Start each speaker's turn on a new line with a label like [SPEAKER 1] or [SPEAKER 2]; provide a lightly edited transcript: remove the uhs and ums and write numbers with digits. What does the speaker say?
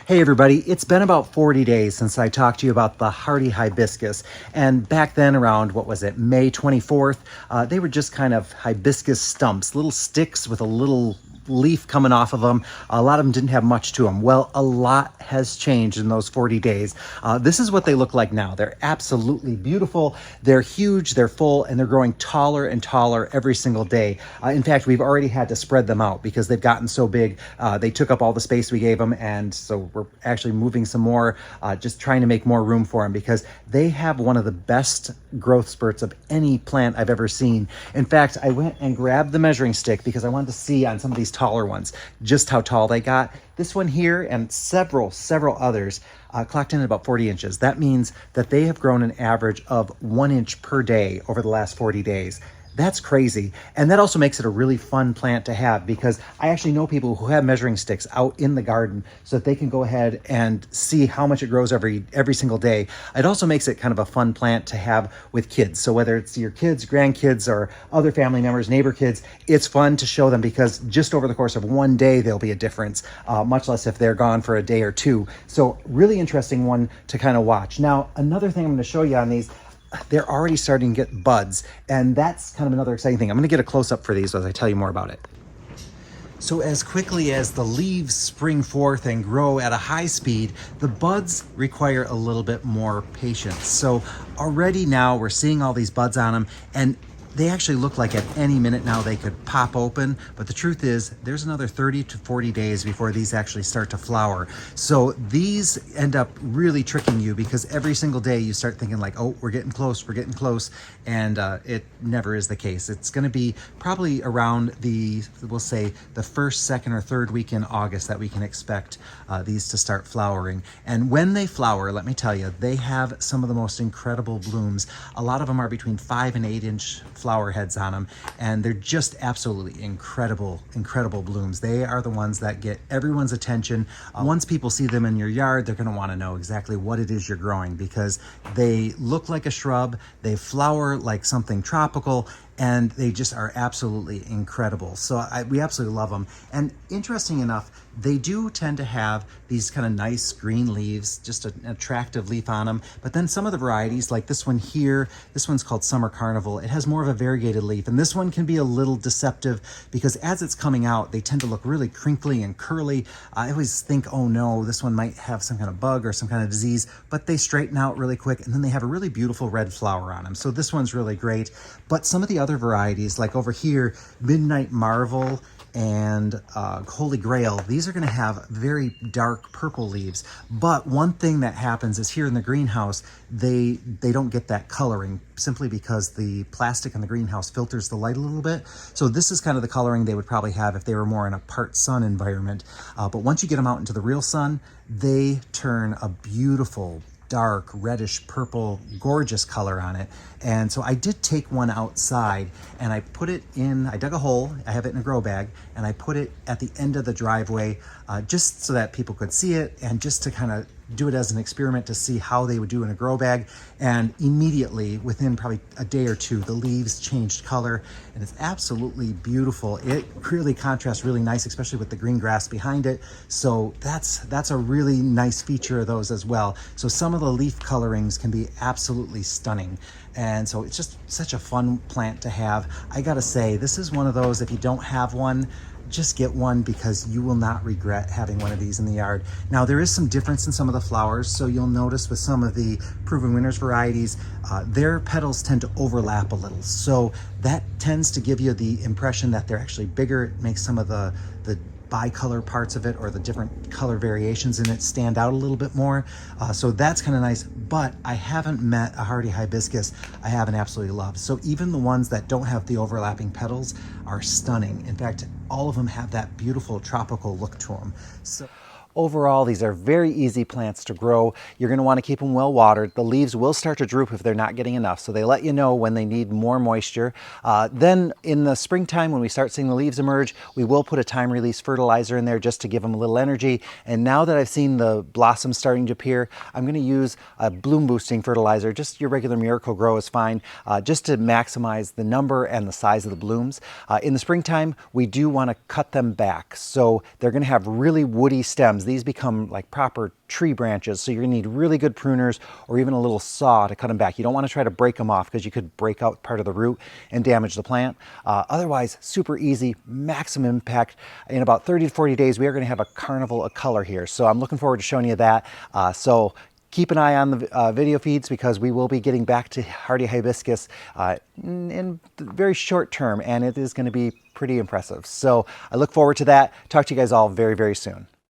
[SPEAKER 1] Hey everybody, it's been about 40 days since I talked to you about the hardy hibiscus. And back then around, what was it, May 24th, they were just kind of hibiscus stumps, little sticks with a little leaf coming off of them. A lot of them didn't have much to them. Well, a lot has changed in those 40 days. This is what they look like now. They're absolutely beautiful. They're huge, they're full, and they're growing taller and taller every single day. In fact, we've already had to spread them out because they've gotten so big. They took up all the space we gave them, and so we're actually moving some more, just trying to make more room for them because they have one of the best growth spurts of any plant I've ever seen. In fact, I went and grabbed the measuring stick because I wanted to see on some of these taller ones just how tall they got. This one here and several others clocked in at about 40 inches. That means that they have grown an average of 1 inch per day over the last 40 days. That's crazy. And that also makes it a really fun plant to have because I actually know people who have measuring sticks out in the garden so that they can go ahead and see how much it grows every single day. It also makes it kind of a fun plant to have with kids. So whether it's your kids, grandkids, or other family members, neighbor kids, it's fun to show them because just over the course of one day, there'll be a difference, much less if they're gone for a day or two. So really interesting one to kind of watch. Now, another thing I'm going to show you on these, they're already starting to get buds, and that's kind of another exciting thing. I'm going to get a close-up for these as I tell you more about it. So as quickly as the leaves spring forth and grow at a high speed, the buds require a little bit more patience. So already now we're seeing all these buds on them, and they actually look like at any minute now they could pop open, but the truth is there's another 30 to 40 days before these actually start to flower. So these end up really tricking you because every single day you start thinking like, oh, we're getting close, and it never is the case. It's going to be probably around we'll say the first, second, or third week in August that we can expect these to start flowering. And when they flower, let me tell you, they have some of the most incredible blooms. A lot of them are between 5 and 8 inch flower heads on them, and they're just absolutely incredible blooms. They are the ones that get everyone's attention. Once people see them in your yard, they're going to want to know exactly what it is you're growing because they look like a shrub, they flower like something tropical, and they just are absolutely incredible. So we absolutely love them. And interesting enough, they do tend to have these kind of nice green leaves, just an attractive leaf on them. But then some of the varieties, like this one here, this one's called Summer Carnival. It has more of a variegated leaf. And this one can be a little deceptive because as it's coming out, they tend to look really crinkly and curly. I always think, oh no, this one might have some kind of bug or some kind of disease, but they straighten out really quick. And then they have a really beautiful red flower on them. So this one's really great. But some of the other varieties, like over here, Midnight Marvel and Holy Grail, these are going to have very dark purple leaves. But one thing that happens is here in the greenhouse, they don't get that coloring simply because the plastic in the greenhouse filters the light a little bit. So this is kind of the coloring they would probably have if they were more in a part sun environment. But once you get them out into the real sun, they turn a beautiful dark reddish purple gorgeous color on it. And so I did take one outside and I put it in, I dug a hole, I have it in a grow bag, and I put it at the end of the driveway just so that people could see it and just to kind of do it as an experiment to see how they would do in a grow bag. And immediately, within probably a day or two, the leaves changed color and it's absolutely beautiful. It really contrasts really nice, especially with the green grass behind it. So that's a really nice feature of those as well. So some of the leaf colorings can be absolutely stunning. And so it's just such a fun plant to have. I gotta say, this is one of those, if you don't have one, just get one because you will not regret having one of these in the yard. Now there is some difference in some of the flowers, so you'll notice with some of the Proven Winners varieties, their petals tend to overlap a little. So that tends to give you the impression that they're actually bigger. It makes some of the bicolor parts of it or the different color variations in it stand out a little bit more. So that's kind of nice, but I haven't met a hardy hibiscus I haven't absolutely loved. So even the ones that don't have the overlapping petals are stunning. In fact, all of them have that beautiful tropical look to them. So overall, these are very easy plants to grow. You're going to want to keep them well watered. The leaves will start to droop if they're not getting enough, so they let you know when they need more moisture. Then in the springtime, when we start seeing the leaves emerge, we will put a time release fertilizer in there just to give them a little energy. And now that I've seen the blossoms starting to appear, I'm going to use a bloom boosting fertilizer. Just your regular Miracle-Gro is fine, just to maximize the number and the size of the blooms. In the springtime, we do want to cut them back, so they're going to have really woody stems. these become like proper tree branches. So you're gonna need really good pruners or even a little saw to cut them back. You don't want to try to break them off because you could break out part of the root and damage the plant. Otherwise, super easy, maximum impact. In about 30 to 40 days, we are going to have a carnival of color here. So I'm looking forward to showing you that. So keep an eye on the video feeds because we will be getting back to hardy hibiscus in the very short term, and it is going to be pretty impressive. So I look forward to that. Talk to you guys all very, very soon.